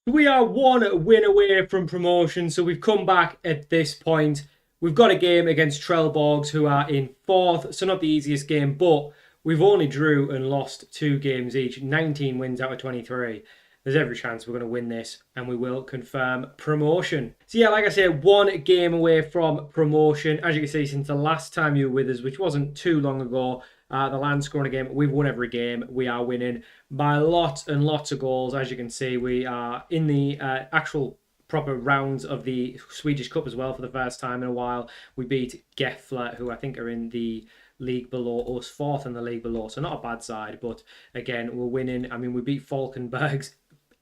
We are one win away from promotion, so we've come back at this point. We've got a game against Trelleborgs, who are in fourth, so not the easiest game, but we've only drew and lost 2 games each, 19 wins out of 23. There's every chance we're going to win this, and we will confirm promotion. So yeah, like I said, 1 game away from promotion. As you can see, since the last time you were with us, which wasn't too long ago, the Lions scoring a game. We've won every game. We are winning by lots and lots of goals. As you can see, we are in the actual proper rounds of the Swedish Cup as well for the first time in a while. We beat Gefle, who I think are in the league below us, fourth in the league below, so not a bad side. But again, we're winning. I mean, we beat Falkenbergs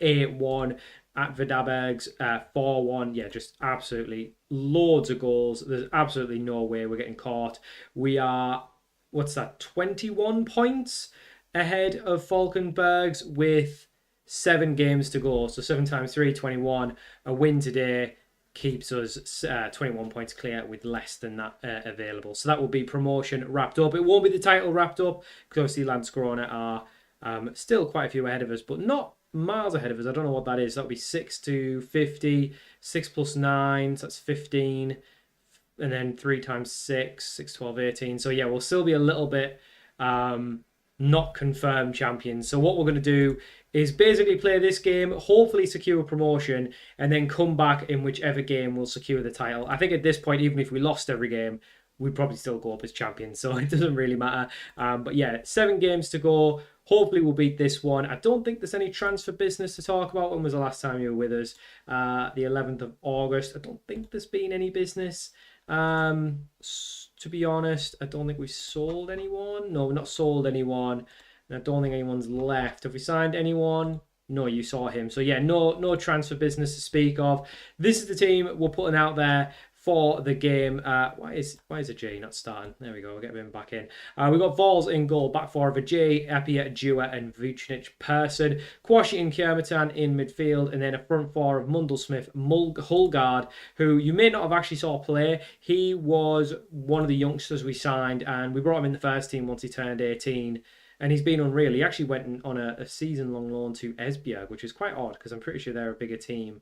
8-1 at Vidabergs 4-1. Yeah, just absolutely loads of goals. There's absolutely no way we're getting caught. We are, what's that, 21 points ahead of Falkenbergs with 7 games to go. So 7 times 3, 21. A win today keeps us 21 points clear with less than that available. So that will be promotion wrapped up. It won't be the title wrapped up because obviously Landskrona are still quite a few ahead of us, but not miles ahead of us. I don't know what that is. That'll be 6 to 50. 6 plus 9, so that's 15. And then 3 times 6, 6, 12, 18. So yeah, we'll still be a little bit not confirmed champions. So what we're going to do is basically play this game, hopefully secure promotion, and then come back in whichever game will secure the title. I think at this point, even if we lost every game, we'd probably still go up as champions, so it doesn't really matter. But yeah, 7 games to go. Hopefully we'll beat this one. I don't think there's any transfer business to talk about. When was the last time you were with us? The 11th of August. I don't think there's been any business. To be honest, I don't think we've sold anyone. No, we've not sold anyone. And I don't think anyone's left. Have we signed anyone? No, you saw him. So yeah, no transfer business to speak of. This is the team we're putting out there for the game. Why is a J not starting? There we go. We'll get him back in. We've got Vols in goal, back four of a J, Epia, Dewar, and Vucinic Person. Kwashi and Kiermatan in midfield, and then a front four of Mundelsmith, Hulgaard, who you may not have actually saw play. He was one of the youngsters we signed, and we brought him in the first team once he turned 18. And he's been unreal. He actually went on a season-long loan to Esbjerg, which is quite odd because I'm pretty sure they're a bigger team.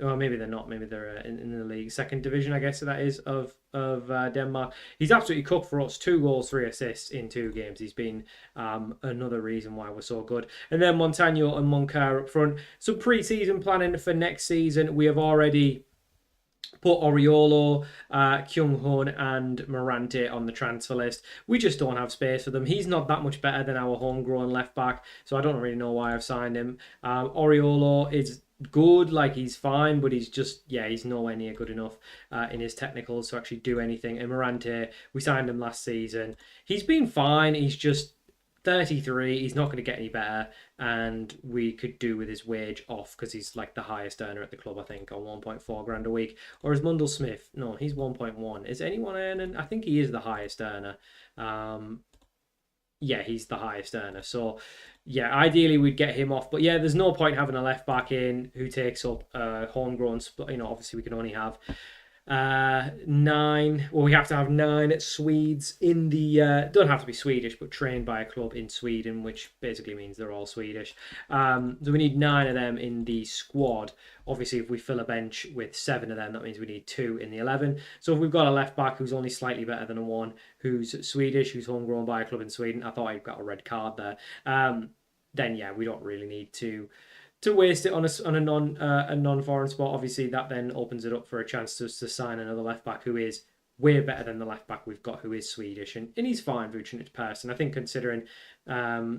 Well, maybe they're not. Maybe they're in the league, second division, I guess that is, of Denmark. He's absolutely cooked for us. 2 goals, 3 assists in 2 games. He's been another reason why we're so good. And then Montagno and Moncar up front. Some pre-season planning for next season. We have already put Oriolo, Kyung-hun and Morante on the transfer list. We just don't have space for them. He's not that much better than our homegrown left back, so I don't really know why I've signed him. Oriolo is good, like he's fine, but he's just, yeah, he's nowhere near good enough in his technicals to actually do anything. And Morante, we signed him last season. He's been fine. He's just 33. He's not going to get any better, and we could do with his wage off because he's like the highest earner at the club, I think, on 1.4 grand a week. Or is Mundelsmith? No, he's 1.1. Is anyone earning? I think he is the highest earner. Yeah, he's the highest earner. So yeah, ideally we'd get him off. But yeah, there's no point having a left back in who takes up homegrown. Obviously we can only have 9. Well, we have to have 9 Swedes in the don't have to be Swedish, but trained by a club in Sweden, which basically means they're all Swedish. So we need 9 of them in the squad. Obviously, if we fill a bench with 7 of them, that means we need 2 in the 11. So if we've got a left back who's only slightly better than a one, who's Swedish, who's homegrown by a club in Sweden, I thought I'd got a red card there. Then yeah, we don't really need to waste it on a non-foreign spot. Obviously, that then opens it up for a chance to sign another left back who is way better than the left back we've got, who is Swedish, and he's fine, Vucinic Person. I think considering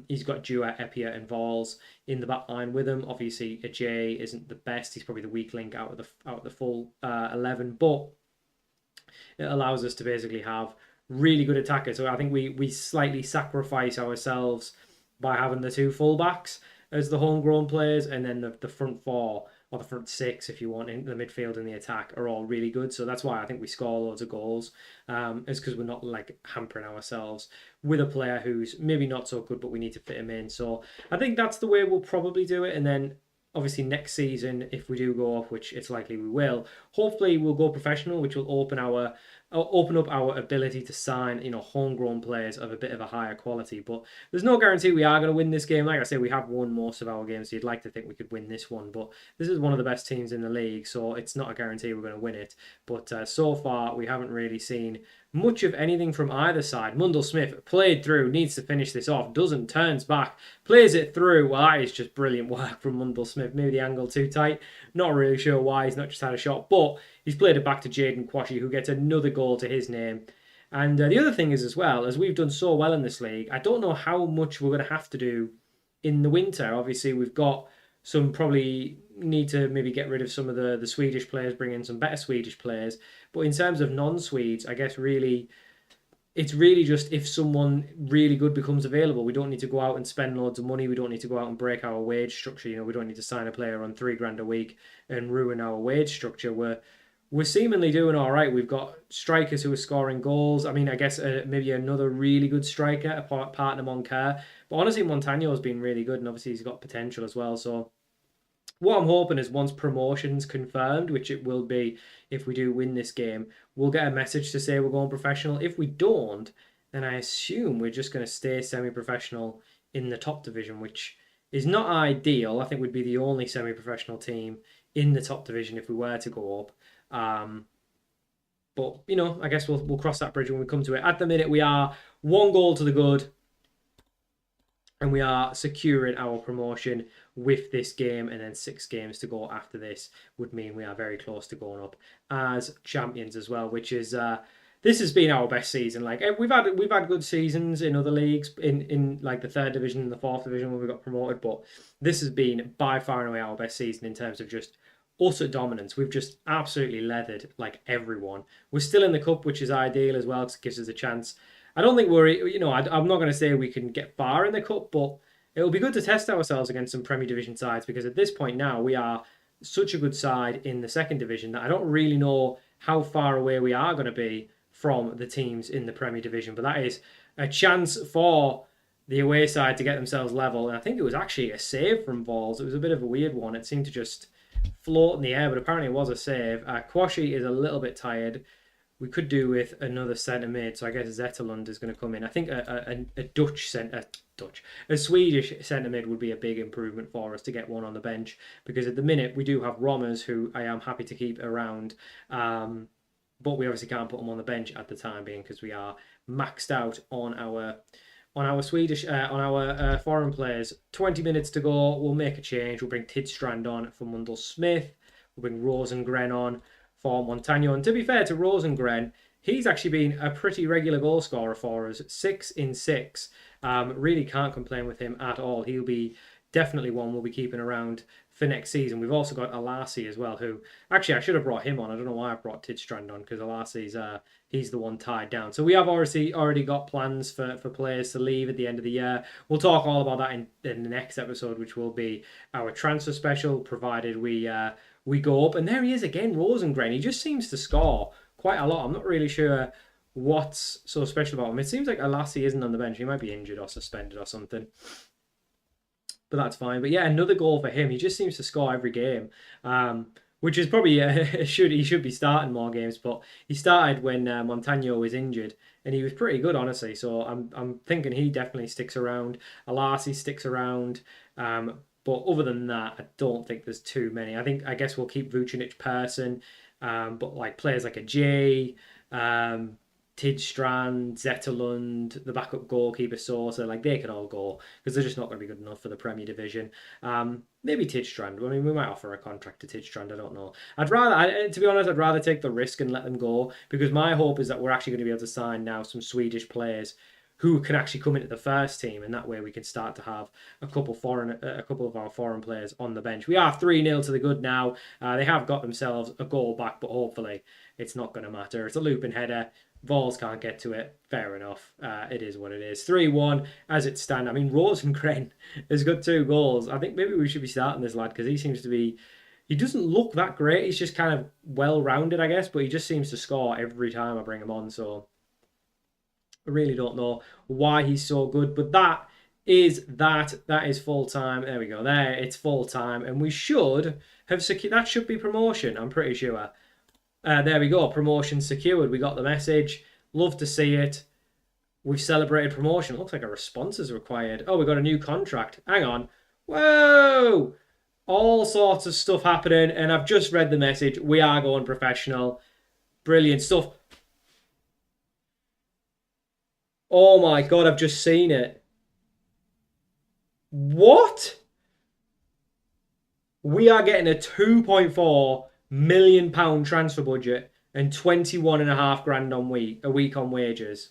he's got Dewar, Epia, and Vols in the back line with him. Obviously, a J isn't the best. He's probably the weak link out of the full 11, but it allows us to basically have really good attackers. So I think we slightly sacrifice ourselves by having the 2 fullbacks as the homegrown players, and then the front 4 or the front 6, if you want, in the midfield and the attack are all really good. So that's why I think we score loads of goals. Is because we're not like hampering ourselves with a player who's maybe not so good, but we need to fit him in. So I think that's the way we'll probably do it. And then obviously next season, if we do go up, which it's likely we will, hopefully we'll go professional, which will open our open up our ability to sign, homegrown players of a bit of a higher quality. But there's no guarantee we are going to win this game. Like I say, we have won most of our games, so you'd like to think we could win this one. But this is one of the best teams in the league, so it's not a guarantee we're going to win it. But so far, we haven't really seen much of anything from either side. Mundell Smith played through, needs to finish this off, doesn't, turns back, plays it through. Well, that is just brilliant work from Mundell Smith. Maybe the angle too tight. Not really sure why he's not just had a shot, but he's played it back to Jaden Quashie, who gets another goal to his name. And the other thing is as well, as we've done so well in this league, I don't know how much we're going to have to do in the winter. Obviously, we've got some, probably need to maybe get rid of some of the Swedish players, bring in some better Swedish players. But in terms of non-Swedes, I guess really, it's really just if someone really good becomes available. We don't need to go out and spend loads of money. We don't need to go out and break our wage structure. We don't need to sign a player on $3,000 a week and ruin our wage structure. We're seemingly doing all right. We've got strikers who are scoring goals. I mean, I guess maybe another really good striker, a partner Moncur. But honestly, Montagno has been really good, and obviously he's got potential as well. So what I'm hoping is once promotion's confirmed, which it will be if we do win this game, we'll get a message to say we're going professional. If we don't, then I assume we're just going to stay semi-professional in the top division, which is not ideal. I think we'd be the only semi-professional team in the top division if we were to go up. But, I guess we'll cross that bridge when we come to it. At the minute, we are 1 goal to the good, and we are securing our promotion with this game, and then 6 games to go after this would mean we are very close to going up as champions as well, which is this has been our best season. Like we've had good seasons in other leagues, in like the 3rd division and the 4th division when we got promoted, but this has been by far and away our best season in terms of just utter dominance. We've just absolutely leathered like everyone. We're still in the cup, which is ideal as well because it gives us a chance. I don't think we're, I'm not going to say we can get far in the cup, but it'll be good to test ourselves against some Premier Division sides because at this point now we are such a good side in the 2nd division that I don't really know how far away we are going to be from the teams in the Premier Division. But that is a chance for the away side to get themselves level. And I think it was actually a save from Vols. It was a bit of a weird one. It seemed to just float in the air, but apparently it was a save. Quashie is a little bit tired. We could do with another centre mid, so I guess Zetterlund is going to come in. I think a Swedish centre mid would be a big improvement for us to get one on the bench, because at the minute we do have Rommers, who I am happy to keep around, but we obviously can't put them on the bench at the time being because we are maxed out on our Swedish foreign players. 20 minutes to go. We'll make a change. We'll bring Tidstrand on for Mundell Smith. We'll bring Rosengren on for Montagno. And to be fair to Rosengren, he's actually been a pretty regular goal scorer for us. 6 in 6. Really can't complain with him at all. He'll be definitely one we'll be keeping around for next season. We've also got Alasi as well, who actually I should have brought him on. I don't know why I brought Tidstrand on because Alasi's he's the one tied down. So we have already got plans for players to leave at the end of the year. We'll talk all about that in the next episode, which will be our transfer special, provided we go up. And there he is again, Rosengren. He just seems to score quite a lot. I'm not really sure what's so special about him. It seems like Alasi isn't on the bench. He might be injured or suspended or something. But that's fine. But yeah, another goal for him. He just seems to score every game, which is probably he should be starting more games. But he started when Montagno was injured, and he was pretty good, honestly. So I'm thinking he definitely sticks around. Alasi sticks around. But other than that, I don't think there's too many. I guess we'll keep Vucinic, Persson, but like players like a J, Tidstrand, Zetterlund, the backup goalkeeper Sosa, like they can all go because they're just not going to be good enough for the Premier Division. Maybe Tidstrand. I mean, we might offer a contract to Tidstrand. I don't know. To be honest, I'd rather take the risk and let them go because my hope is that we're actually going to be able to sign now some Swedish players who can actually come into the first team, and that way we can start to have a couple of our foreign players on the bench. We are 3-0 to the good now. They have got themselves a goal back, but hopefully it's not going to matter. It's a looping header. Vols can't get to it. Fair enough. It is what it is. 3-1 as it stands. I mean, Rosengren has got 2 goals. I think maybe we should be starting this lad because he seems to be... He doesn't look that great. He's just kind of well-rounded, I guess, but he just seems to score every time I bring him on, so... I really don't know why he's so good, but that is full time. There we go. There, it's full time, and we should have secured. That should be promotion. I'm pretty sure. There we go. Promotion secured. We got the message. Love to see it. We've celebrated promotion. Looks like a response is required. Oh, we got a new contract. Hang on. Whoa! All sorts of stuff happening, and I've just read the message. We are going professional. Brilliant stuff. Oh my god, I've just seen it. What? We are getting a £2.4 million transfer budget and 21.5 grand a week on wages.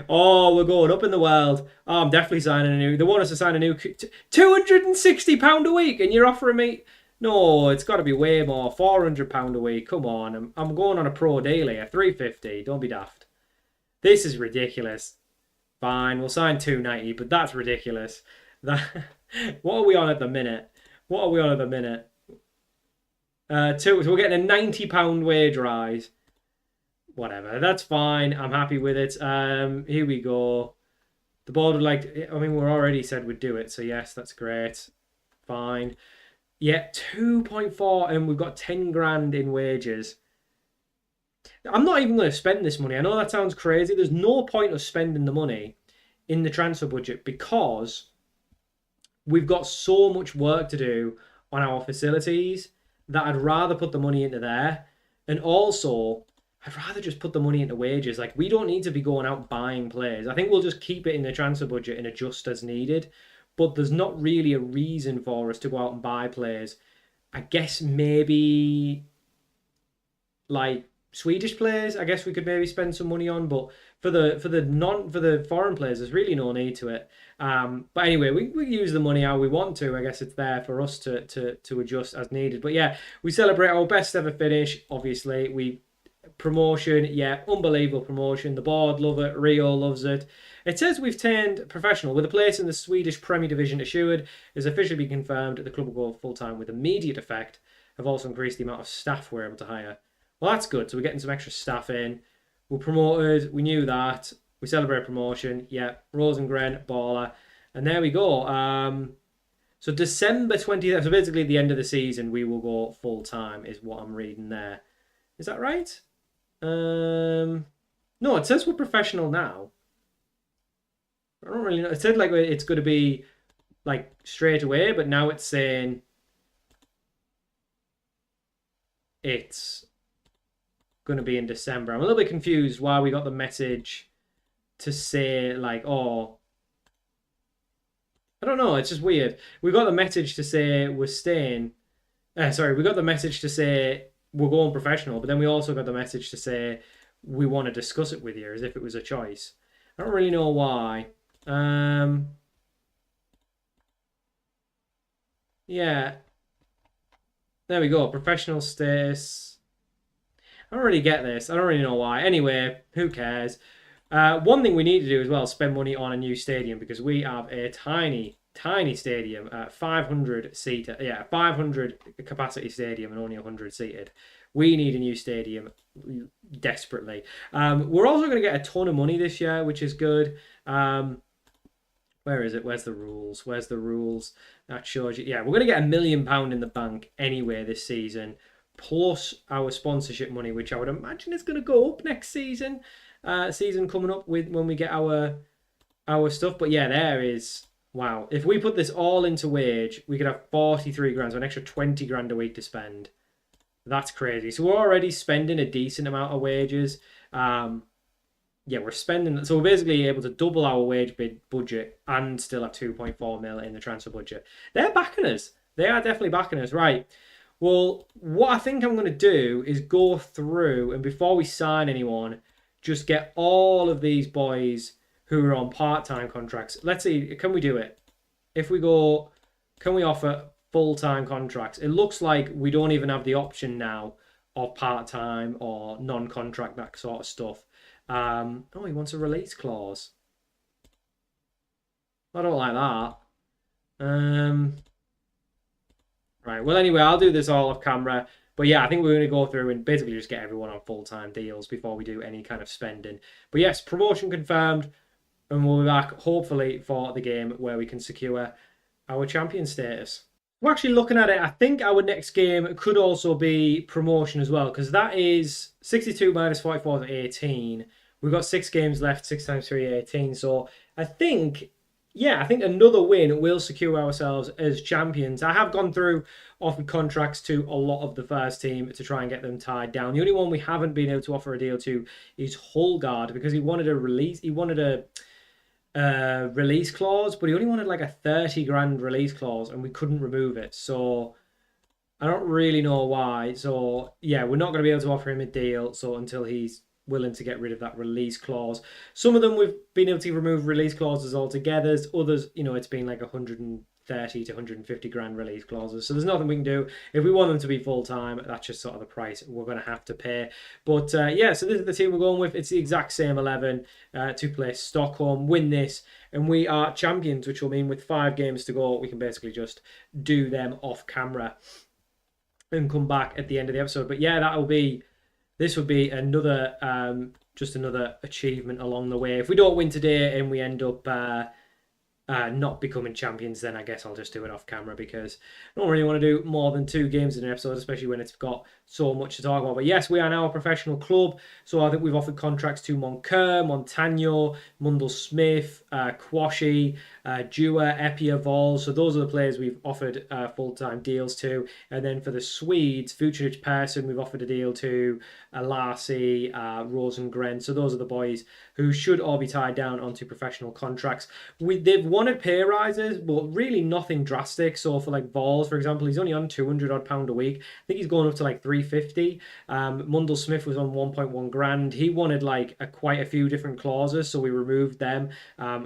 Oh, we're going up in the world. Oh, I'm definitely signing a new. They want us to sign a new £260 a week, and you're offering me. No, it's got to be way more. £400 a week. Come on, I'm going on a pro deal here. 350. Don't be daft. This is ridiculous. Fine, we'll sign 290, but that's ridiculous. That. What are we on at the minute? What are we on at the minute? So we're getting a £90 wage rise. Whatever, that's fine. I'm happy with it. Here we go. The board would like to, I mean, we're already said we'd do it, so yes, that's great. Fine. Yeah, 2.4, and we've got 10 grand in wages. I'm not even going to spend this money. I know that sounds crazy. There's no point of spending the money in the transfer budget because we've got so much work to do on our facilities that I'd rather put the money into there. And also, I'd rather just put the money into wages. Like, we don't need to be going out buying players. I think we'll just keep it in the transfer budget and adjust as needed. But there's not really a reason for us to go out and buy players. I guess maybe like Swedish players, I guess we could maybe spend some money on, but for the foreign players, there's really no need to it. But anyway, we use the money how we want to. I guess it's there for us to adjust as needed. But yeah, we celebrate our best ever finish. Obviously, promotion, yeah, unbelievable promotion. The board love it. Rio loves it. It says we've turned professional with a place in the Swedish Premier Division assured. Is officially been confirmed. The club will go full time with immediate effect. Have also increased the amount of staff we're able to hire. Well, that's good. So we're getting some extra staff in. We're promoted. We knew that. We celebrate promotion. Yeah, Rosengren, baller. And there we go. So December 20th, so basically at the end of the season, we will go full time, is what I'm reading there. Is that right? No, it says we're professional now. I don't really know. It said like it's going to be like straight away, but now it's saying it's going to be in December. I'm a little bit confused why we got the message to say like, oh, I don't know. It's just weird. We got the message to say we're staying. We got the message to say we're going professional, but then we also got the message to say we want to discuss it with you as if it was a choice. I don't really know why. Yeah. There we go. Professional status. I don't really get this. I don't really know why. Anyway, who cares? One thing we need to do as well is spend money on a new stadium because we have a tiny stadium, 500 seater. Yeah, 500 capacity stadium and only 100 seated. We need a new stadium desperately. We're also going to get a ton of money this year, which is good. Where is it? Where's the rules? Where's the rules? That shows you. Yeah, we're going to get £1 million in the bank anyway this season, plus our sponsorship money, which I would imagine is going to go up next season. Season coming up with when we get our stuff. But yeah, there is. Wow. If we put this all into wage, we could have 43 grand, so an extra 20 grand a week to spend. That's crazy. So we're already spending a decent amount of wages. Yeah, we're spending. So we're basically able to double our wage budget and still have 2.4 mil in the transfer budget. They're backing us. They are definitely backing us. Right. Well, what I think I'm going to do is go through and before we sign anyone, just get all of these boys who are on part-time contracts. Let's see, can we do it? If we go, can we offer full-time contracts? It looks like we don't even have the option now of part-time or non-contract, that sort of stuff. Oh, he wants a release clause. I don't like that. Right, well, anyway, I'll do this all off camera. But yeah, I think we're going to go through and basically just get everyone on full-time deals before we do any kind of spending. But yes, promotion confirmed. And we'll be back, hopefully, for the game where we can secure our champion status. we're actually looking at it. I think our next game could also be promotion as well, because that is 62 minus 44 to 18. We've got 6 games left, 6 times 3, 18. So I think, yeah, I think another win will secure ourselves as champions. I have gone through offered contracts to a lot of the first team to try and get them tied down. The only one we haven't been able to offer a deal to is Holgard, because he wanted a release. He wanted a release clause, but he only wanted like a 30 grand release clause, and we couldn't remove it. So I don't really know why. So yeah, we're not going to be able to offer him a deal. So until he's willing to get rid of that release clause. Some of them we've been able to remove release clauses altogether. Others, it's been like 130 to 150 grand release clauses. So there's nothing we can do. If we want them to be full time, that's just sort of the price we're going to have to pay. But yeah, so this is the team we're going with. It's the exact same 11 to play Stockholm, win this, and we are champions, which will mean with 5 games to go, we can basically just do them off camera and come back at the end of the episode. But yeah, this would be another just another achievement along the way. If we don't win today and we end up not becoming champions, then I guess I'll just do it off camera, because I don't really want to do more than 2 games in an episode, especially when it's got so much to talk about. But yes, we are now a professional club, so I think we've offered contracts to Moncur, Montagno, Mundell Smith, Quashi, Dua, Epia, Vol. So those are the players we've offered full-time deals to. And then for the Swedes, Vucinic, Persson, we've offered a deal to Larsi, Rosengren. So those are the boys who should all be tied down onto professional contracts. They've wanted pay rises, but really nothing drastic. So for like Vols, for example, he's only on £200 a week. I think he's going up to like 350. Mundell Smith was on 1.1 grand. He wanted like quite a few different clauses, so we removed them.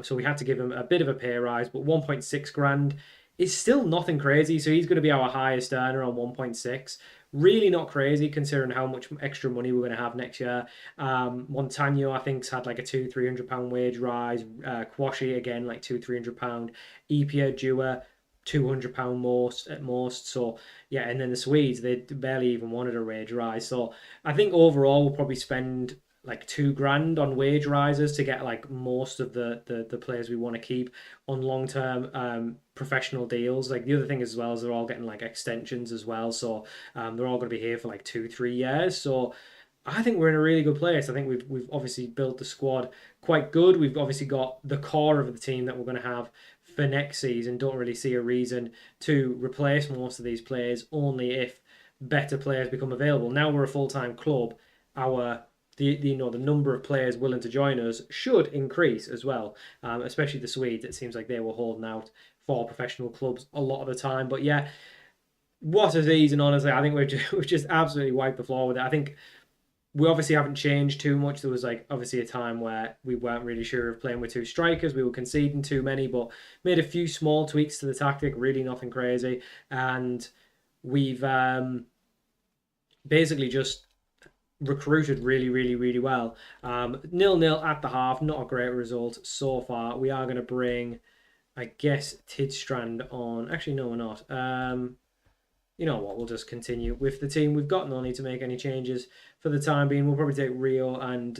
So we had to give him a bit of a pay rise, but 1.6 grand is still nothing crazy. So he's going to be our highest earner on 1.6. Really not crazy considering how much extra money we're going to have next year. Montagno, I think's had like a £200-300 wage rise. Quashi again, like £200-300. Epia, Dua, £200 most at most. So yeah, and then the Swedes, they barely even wanted a wage rise. So I think overall we'll probably spend like 2 grand on wage rises to get like most of the players we want to keep on long-term professional deals. Like the other thing as well is they're all getting like extensions as well, so they're all going to be here for like 2-3 years. So I think we're in a really good place. I think we've obviously built the squad quite good. We've obviously got the core of the team that we're going to have for next season. Don't really see a reason to replace most of these players, only if better players become available. Now we're a full-time club, the number of players willing to join us should increase as well, especially the Swedes. It seems like they were holding out for professional clubs a lot of the time. But yeah, what a season, honestly. I think we've just absolutely wiped the floor with it. I think we obviously haven't changed too much. There was like obviously a time where we weren't really sure of playing with 2 strikers. We were conceding too many, but made a few small tweaks to the tactic, really nothing crazy. And we've basically just recruited really well. 0-0 at the half, not a great result so far. We are going to bring, I guess, Tidstrand on. Actually, no, we're not. You know what, we'll just continue with the team we've got. No need to make any changes for the time being. We'll probably take Rio and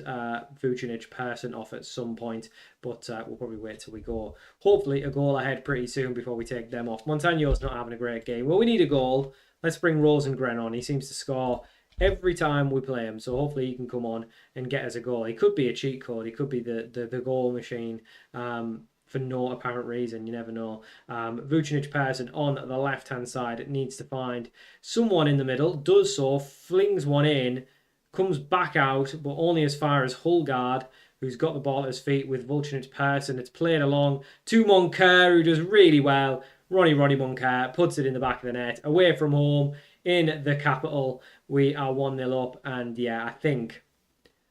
Vucinic, Persson off at some point, but we'll probably wait till we go hopefully a goal ahead pretty soon before we take them off. Montagno's not having a great game. Well, we need a goal. Let's bring Rosengren on. He seems to score every time we play him, so hopefully he can come on and get us a goal. He could be a cheat code. He could be the goal machine for no apparent reason. You never know. Vucinic, Persson on the left-hand side needs to find someone in the middle. Does so, flings one in, comes back out, but only as far as Hulgaard, who's got the ball at his feet with Vucinic, Persson. It's played along to Moncur, who does really well. Ronnie Moncur puts it in the back of the net, away from home in the capital. We are 1-0 up, and yeah, I think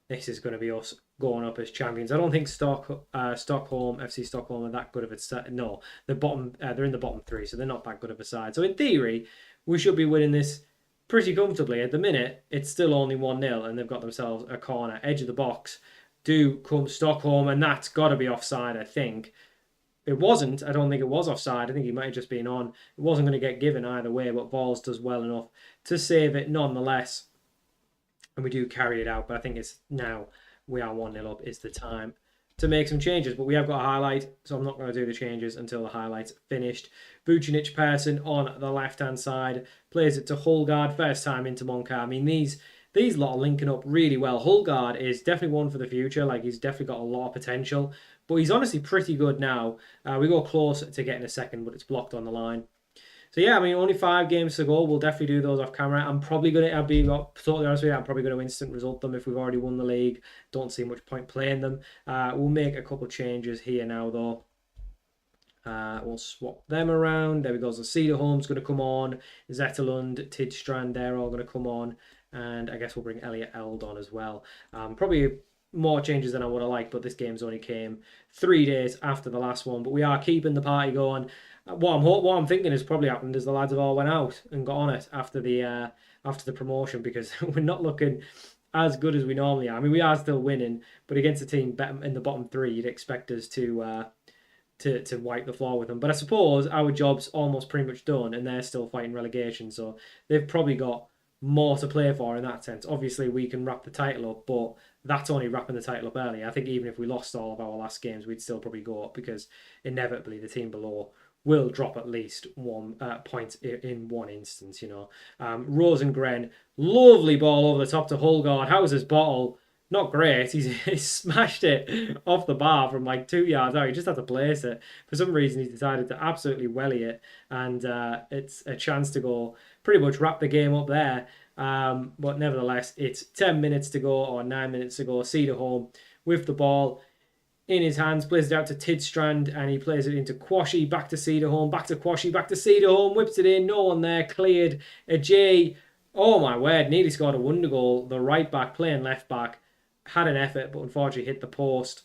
this is going to be us going up as champions. I don't think Stockholm, FC Stockholm are that good of a side. No, they're in the bottom 3, so they're not that good of a side. So in theory, we should be winning this pretty comfortably. At the minute, it's still only 1-0, and they've got themselves a corner, edge of the box. Do come Stockholm, and that's got to be offside, I think. It wasn't. I don't think it was offside. I think he might have just been on. It wasn't going to get given either way, but Vols does well enough to save it nonetheless. And we do carry it out, but I think it's now we are 1-0 up is the time to make some changes, but we have got a highlight, so I'm not going to do the changes until the highlight's finished. Vucinic person on the left-hand side plays it to Hulgaard, first time into Monca. I mean, these lot are linking up really well. Hulgaard is definitely one for the future. Like, he's definitely got a lot of potential, but he's honestly pretty good now. We go close to getting a second, but it's blocked on the line. So yeah, I mean, only 5 games to go. We'll definitely do those off camera. I'm probably going to, I'll be totally honest with you, I'm probably going to instant result them if we've already won the league. Don't see much point playing them. We'll make a couple changes here now, though. We'll swap them around. There we go. So Cederholm's going to come on. Zetterlund, Tidstrand, they're all going to come on. And I guess we'll bring Elliot Eld on as well. Probably more changes than I would have liked, but this game's only came 3 days after the last one. But we are keeping the party going. What I'm thinking has probably happened is the lads have all went out and got on it after the promotion, because we're not looking as good as we normally are. I mean, we are still winning, but against a team in the bottom 3, you'd expect us to wipe the floor with them. But I suppose our job's almost pretty much done, and they're still fighting relegation, so they've probably got more to play for in that sense. Obviously, we can wrap the title up, but that's only wrapping the title up early. I think even if we lost all of our last games, we'd still probably go up, because inevitably the team below will drop at least 1 point in one instance, you know. Rosengren, lovely ball over the top to Hulgaard. How's his bottle? Not great. He smashed it off the bar from like 2 yards out. He just had to place it. For some reason, he decided to absolutely welly it, and it's a chance to go pretty much wrap the game up there. But nevertheless, it's 10 minutes to go, or 9 minutes to go. Cederholm with the ball in his hands, plays it out to Tidstrand, and he plays it into Quashie, back to Cederholm, back to Quashie, back to Cederholm, whips it in, no one there, cleared. Ajay, oh my word, nearly scored a wonder goal. The right back playing left back had an effort, but unfortunately hit the post.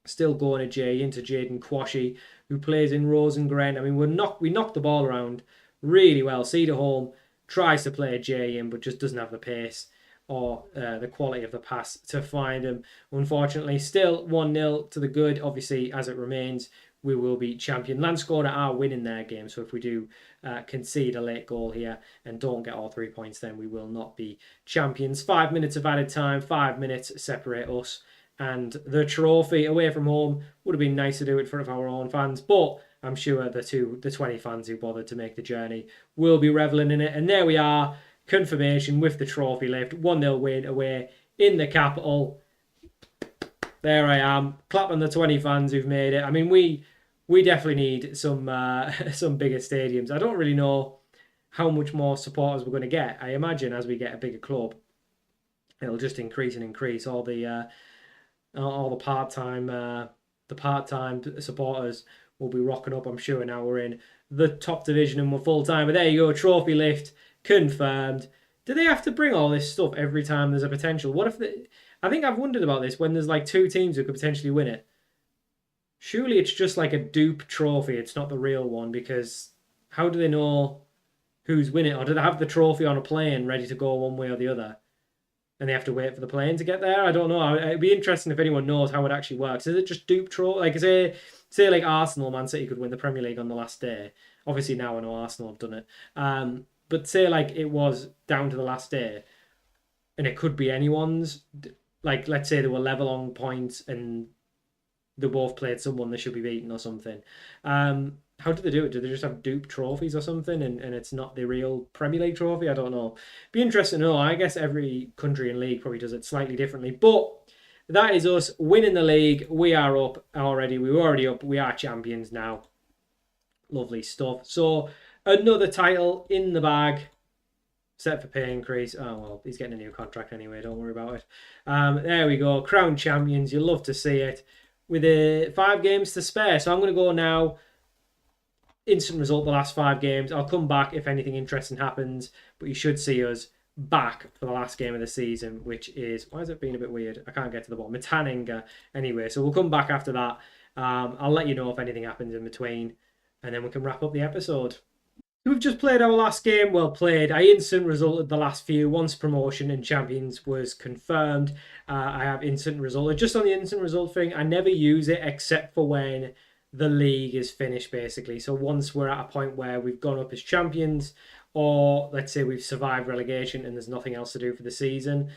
Still going Ajay into Jaden Quashie, who plays in Rosengren. I mean, we knocked the ball around really well. Cederholm tries to play Ajay in, but just doesn't have the pace or the quality of the pass to find him. Unfortunately, still 1-0 to the good. Obviously, as it remains, we will be champion. Landscorner are winning their game, so if we do concede a late goal here and don't get all 3 points, then we will not be champions. 5 minutes of added time, 5 minutes separate us and the trophy. Away from home would have been nice to do it in front of our own fans, but I'm sure the 20 fans who bothered to make the journey will be revelling in it. And there we are, confirmation with the trophy lift. 1-0 win away in the capital. There I am, clapping the 20 fans who've made it. I mean, we definitely need some bigger stadiums. I don't really know how much more supporters we're going to get. I imagine as we get a bigger club, it'll just increase and increase. All the part-time supporters will be rocking up, I'm sure. Now we're in the top division and we're full-time. But there you go, trophy lift confirmed. Do they have to bring all this stuff every time there's a potential? What if I think I've wondered about this when there's like 2 teams who could potentially win it. Surely it's just like a dupe trophy. It's not the real one, because how do they know who's winning? Or do they have the trophy on a plane ready to go one way or the other? And they have to wait for the plane to get there? I don't know. It'd be interesting if anyone knows how it actually works. Is it just dupe trophy? Like, say like Arsenal, Man City could win the Premier League on the last day. Obviously now I know Arsenal have done it. But say like it was down to the last day and it could be anyone's. Like, let's say they were level on points and they both played someone they should be beating or something. How do they do it? Do they just have dupe trophies or something and it's not the real Premier League trophy? I don't know. Be interesting to know. I guess every country and league probably does it slightly differently. But that is us winning the league. We are up already. We were already up. We are champions now. Lovely stuff. So another title in the bag. Set for pay increase. Oh, well, he's getting a new contract anyway. Don't worry about it. There we go. Crown champions. You'll love to see it. With 5 games to spare. So I'm going to go now. Instant result the last 5 games. I'll come back if anything interesting happens. But you should see us back for the last game of the season, which is... Why is it being a bit weird? I can't get to the bottom. Metaninga. Anyway, so we'll come back after that. I'll let you know if anything happens in between. And then we can wrap up the episode. We've just played our last game. Well played. I instant resulted the last few. Once promotion and champions was confirmed, I have instant resulted. Just on the instant result thing, I never use it except for when the league is finished, basically. So once we're at a point where we've gone up as champions, or let's say we've survived relegation and there's nothing else to do for the season,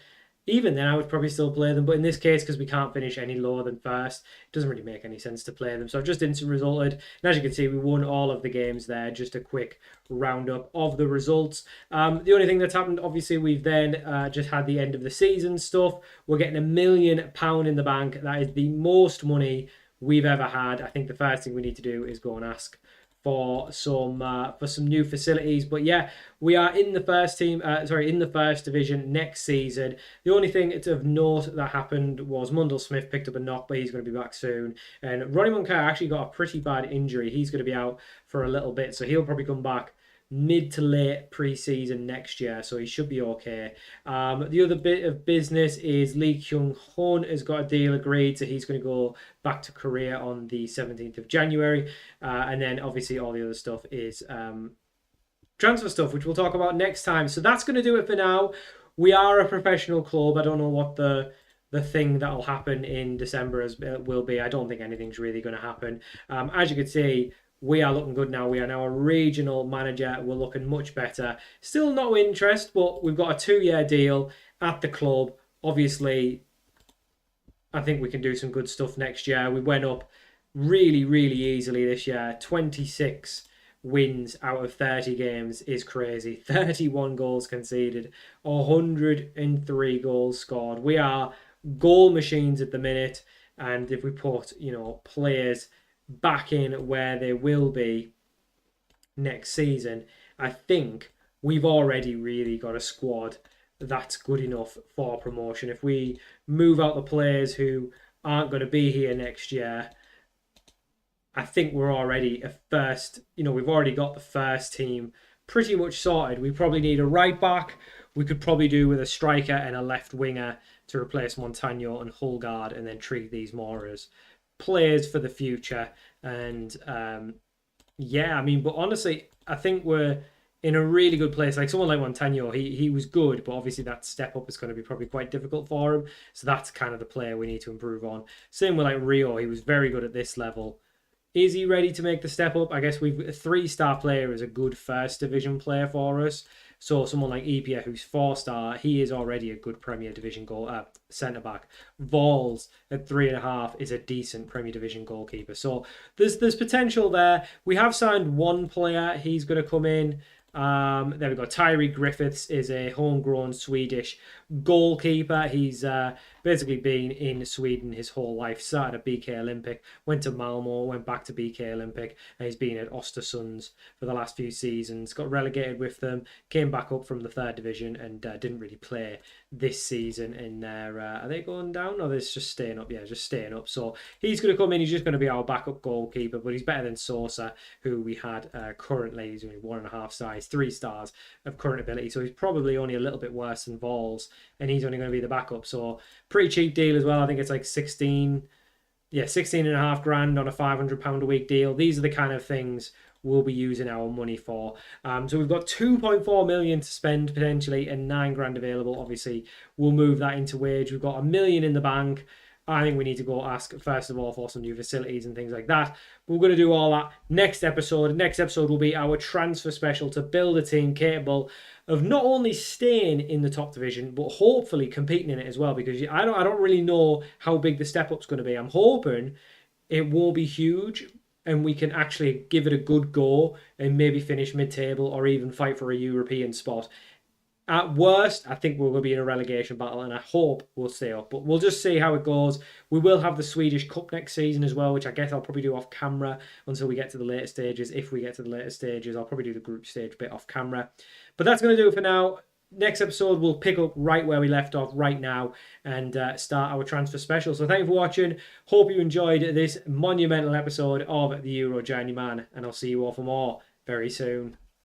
even then I would probably still play them. But in this case, because we can't finish any lower than first, it doesn't really make any sense to play them. So I've just instant resulted. And as you can see, we won all of the games there. Just a quick roundup of the results. The only thing that's happened, obviously, we've then just had the end of the season stuff. We're getting £1 million in the bank. That is the most money we've ever had. I think the first thing we need to do is go and ask for some new facilities. But yeah, we are in the first team. In the first division next season. The only thing of note that happened was Mundell Smith picked up a knock, but he's going to be back soon. And Ronnie Moncur actually got a pretty bad injury. He's going to be out for a little bit, so he'll probably come back mid to late pre-season next year, so he should be okay. The other bit of business is Lee Kyung-hun has got a deal agreed, so he's going to go back to Korea on the 17th of January. And then obviously all the other stuff is transfer stuff, which we'll talk about next time. So that's going to do it for now. We are a professional club. I don't know what the thing that'll happen in December will be. I don't think anything's really going to happen. As you can see, we are looking good now. We are now a regional manager. We're looking much better. Still no interest, but we've got a 2-year deal at the club. Obviously, I think we can do some good stuff next year. We went up really, really easily this year. 26 wins out of 30 games is crazy. 31 goals conceded, 103 goals scored. We are goal machines at the minute. And if we put, players back in where they will be next season, I think we've already really got a squad that's good enough for promotion. If we move out the players who aren't going to be here next year, I think we're already we've already got the first team pretty much sorted. We probably need a right back. We could probably do with a striker and a left winger to replace Montagno and Hulgaard, and then treat these more as players for the future. And but honestly, I think we're in a really good place. Like someone like Montagno, he was good, but obviously that step up is going to be probably quite difficult for him. So that's kind of the player we need to improve on. Same with like Rio, he was very good at this level. Is he ready to make the step up? I guess a 3-star player is a good first division player for us. So someone like Ipia, who's 4-star, he is already a good Premier Division centre-back. Vols at 3.5 is a decent Premier Division goalkeeper. So there's potential there. We have signed one player. He's going to come in. There we go. Tyree Griffiths is a homegrown Swedish goalkeeper. He's basically been in Sweden his whole life. Started at BK Olympic, went to Malmo, went back to BK Olympic, and he's been at Östersunds for the last few seasons. Got relegated with them, came back up from the 3rd division, and didn't really play this season in there. Are they going down or they're just staying up? Yeah, just staying up. So he's going to come in. He's just going to be our backup goalkeeper, but he's better than Sosa, who we had currently. He's only 1.5 stars, 3 stars of current ability. So he's probably only a little bit worse than Vols, and he's only going to be the backup. So pretty cheap deal as well. I think it's like 16.5 grand on a £500 a week deal. These are the kind of things we'll be using our money for. So we've got 2.4 million to spend potentially and 9 grand available. Obviously, we'll move that into wage. We've got $1 million in the bank. I think we need to go ask, first of all, for some new facilities and things like that. But we're going to do all that next episode. Next episode will be our transfer special to build a team capable of not only staying in the top division, but hopefully competing in it as well. Because I don't really know how big the step up's going to be. I'm hoping it won't be huge and we can actually give it a good go and maybe finish mid-table or even fight for a European spot. At worst, I think we're going to be in a relegation battle, and I hope we'll stay up. But we'll just see how it goes. We will have the Swedish Cup next season as well, which I guess I'll probably do off camera until we get to the later stages. If we get to the later stages, I'll probably do the group stage bit off camera. But that's going to do it for now. Next episode, we'll pick up right where we left off right now and start our transfer special. So thank you for watching. Hope you enjoyed this monumental episode of the Euro Journeyman, and I'll see you all for more very soon.